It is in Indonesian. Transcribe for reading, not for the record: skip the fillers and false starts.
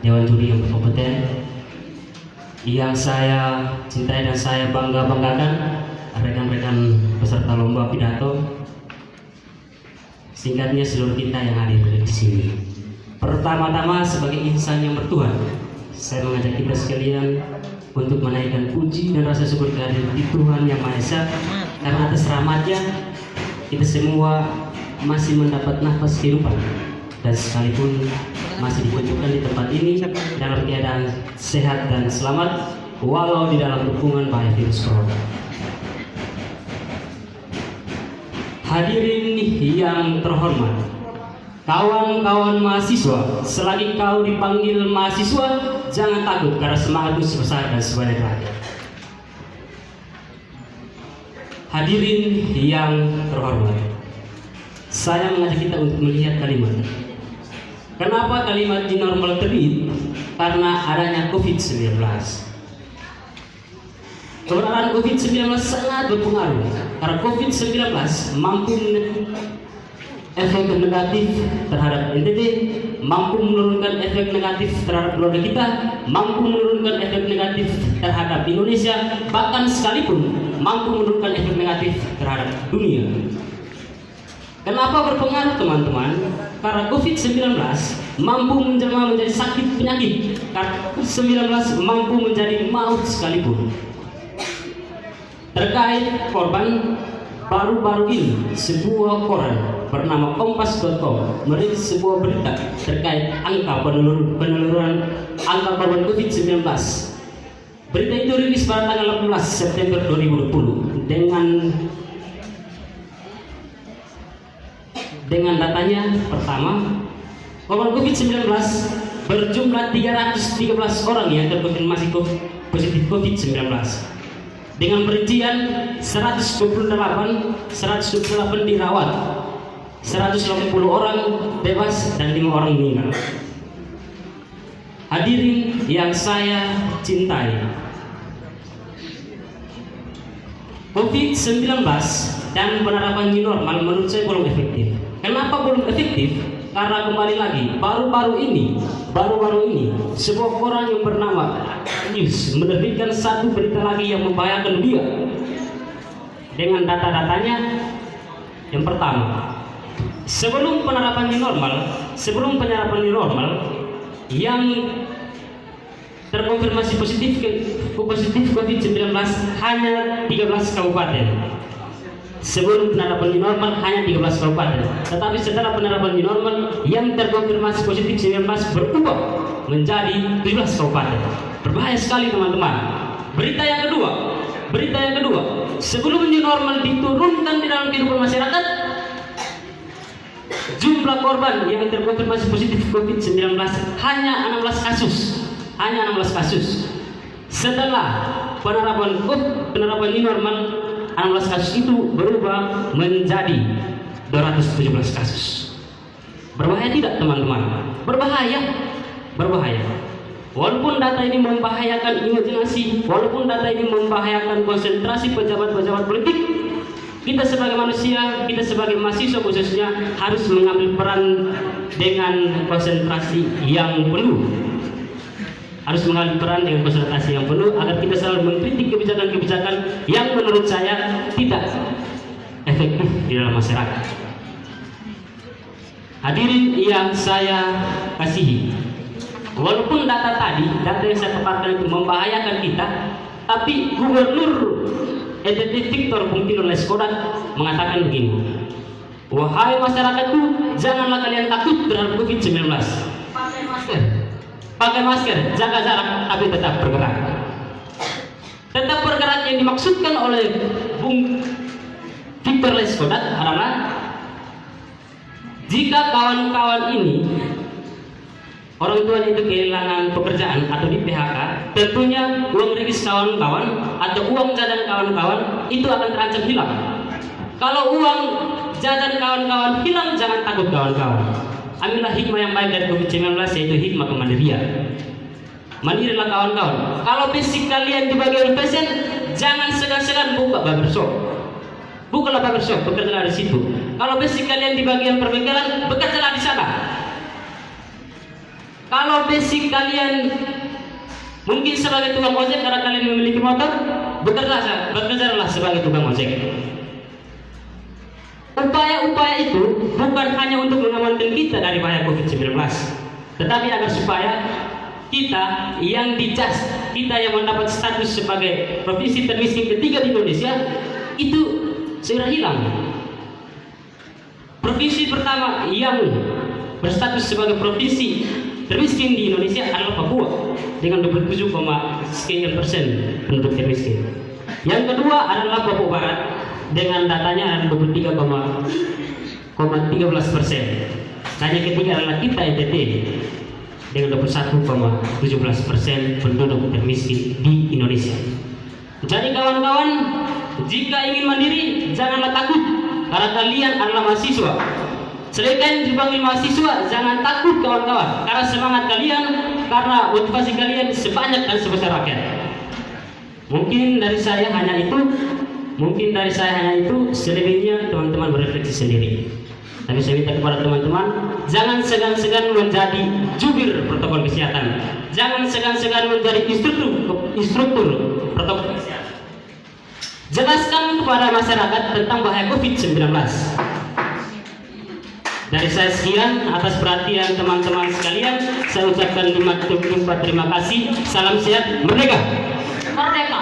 Dewan Juri yang berkompeten, yang saya cintai dan saya banggakan, rekan-rekan peserta lomba pidato, singkatnya seluruh kita yang hadir di sini. Pertama-tama sebagai insan yang bertuhan, saya mengajak kita sekalian untuk menaikkan puji dan rasa syukur kehadiran di Tuhan Yang Maha Esa, karena atas rahmatnya kita semua masih mendapat nafas kehidupan, dan sekalipun masih dikumpulkan di tempat ini dalam keadaan sehat dan selamat, walau di dalam dukungan bahaya virus corona. Hadirin yang terhormat, kawan-kawan mahasiswa, selagi kau dipanggil mahasiswa, jangan takut karena semangatmu sebesar dan sebanyak rakyat. Hadirin yang terhormat, saya mengajak kita untuk melihat kalimat. Kenapa kalimat new normal terbit? Karena adanya COVID-19. Keberadaan COVID-19 sangat berpengaruh, karena COVID-19 mampu efek negatif terhadap NTT, mampu menurunkan efek negatif terhadap keluarga kita, mampu menurunkan efek negatif terhadap Indonesia, bahkan sekalipun mampu menurunkan efek negatif terhadap dunia. Kenapa berpengaruh teman-teman? Karena COVID-19 mampu menjelma menjadi sakit penyakit, karena COVID-19 mampu menjadi maut sekalipun. Terkait korban, baru-baru ini sebuah koran bernama Kompas.com merilis sebuah berita terkait angka penelururan angka korban COVID-19. Berita itu rilis pada tanggal 18 September 2020 dengan datanya. Pertama, korban COVID-19 berjumlah 313 orang yang terkonfirmasi positif COVID-19, dengan perincian 128 dirawat, 180 orang bebas, dan 5 orang meninggal. Hadirin yang saya cintai, COVID-19 dan penerapan new normal menurut saya belum efektif. Kenapa belum efektif? Karena kembali lagi, baru-baru ini sebuah koran yang bernama News menerbitkan satu berita lagi yang membahayakan dia dengan data-datanya. Yang pertama, sebelum penyerapan new normal yang terkonfirmasi positif COVID-19 hanya 13 kabupaten. Sebelum penerapan new normal hanya 13 kabupaten, tetapi setelah penerapan new normal yang terkonfirmasi positif COVID-19 berubah menjadi 17 kabupaten. Berbahaya sekali teman-teman. Berita yang kedua, sebelum new normal diturunkan di dalam kehidupan masyarakat, jumlah korban yang terkonfirmasi positif COVID-19 hanya 16 kasus. Setelah penerapan new normal, 16 kasus itu berubah menjadi 217 kasus. Berbahaya tidak teman-teman? Berbahaya. Walaupun data ini membahayakan imajinasi, walaupun data ini membahayakan konsentrasi pejabat-pejabat politik, kita sebagai manusia, kita sebagai mahasiswa khususnya harus mengambil peran dengan konsentrasi yang penuh. Harus mengambil peran dengan konsentrasi yang penuh agar kita selalu mengkritik kebijakan-kebijakan yang menurut saya tidak efektif di dalam masyarakat. Hadirin yang saya kasihi, walaupun data yang saya paparkan itu membahayakan kita, tapi Gubernur NTT Victor Bungtino Leskodat mengatakan begini: wahai masyarakatku, janganlah kalian takut terhadap COVID-19. Pakai masker, jaga jarak, tapi tetap bergerak. Tetap bergerak yang dimaksudkan oleh Bung Victor Leskodat adalah jika kawan-kawan ini orang tuanya itu kehilangan pekerjaan atau di PHK, tentunya uang regis kawan-kawan atau uang jajan kawan-kawan itu akan terancam hilang. Kalau uang jajan kawan-kawan hilang, jangan takut kawan-kawan. Ambillah hikmah yang baik dari COVID-19, yaitu hikmah kemandirian. Mandirilah kawan-kawan. Kalau basic kalian di bagian fashion, jangan segan-segan buka barbershop. Bukalah barbershop, bekerjalah di situ. Kalau basic kalian di bagian perbengkelan, bekerjalah di sana. Kalau basic kalian mungkin sebagai tukang ojek karena kalian memiliki motor, bekerjalah sebagai tukang ojek. Upaya-upaya itu bukan hanya untuk mengamankan kita dari bahaya COVID-19, tetapi agar supaya kita yang dicas, kita yang mendapat status sebagai provinsi termiskin ketiga di Indonesia itu segera hilang. Provinsi pertama yang berstatus sebagai provinsi termiskin di Indonesia adalah Papua dengan 27, sekian persen penduduk termiskin. Yang kedua adalah Papua Barat dengan datanya ada 23,13%. Dan yang ketiga adalah kita NTT dengan 21,17% penduduk termiskin di Indonesia. Jadi kawan-kawan, jika ingin mandiri janganlah takut karena kalian adalah mahasiswa. Selain dipanggil mahasiswa, jangan takut kawan-kawan karena semangat kalian, karena motivasi kalian sebanyak dan sebesar rakyat. Mungkin dari saya hanya itu, selebihnya teman-teman berefleksi sendiri. Tapi saya minta kepada teman-teman, jangan segan-segan menjadi jubir protokol kesehatan, jangan segan-segan menjadi instruktur protokol kesehatan. Jelaskan kepada masyarakat tentang bahaya COVID-19. Dari saya sekian, atas perhatian teman-teman sekalian, saya ucapkan terima kasih. Salam sehat, merdeka! Merdeka!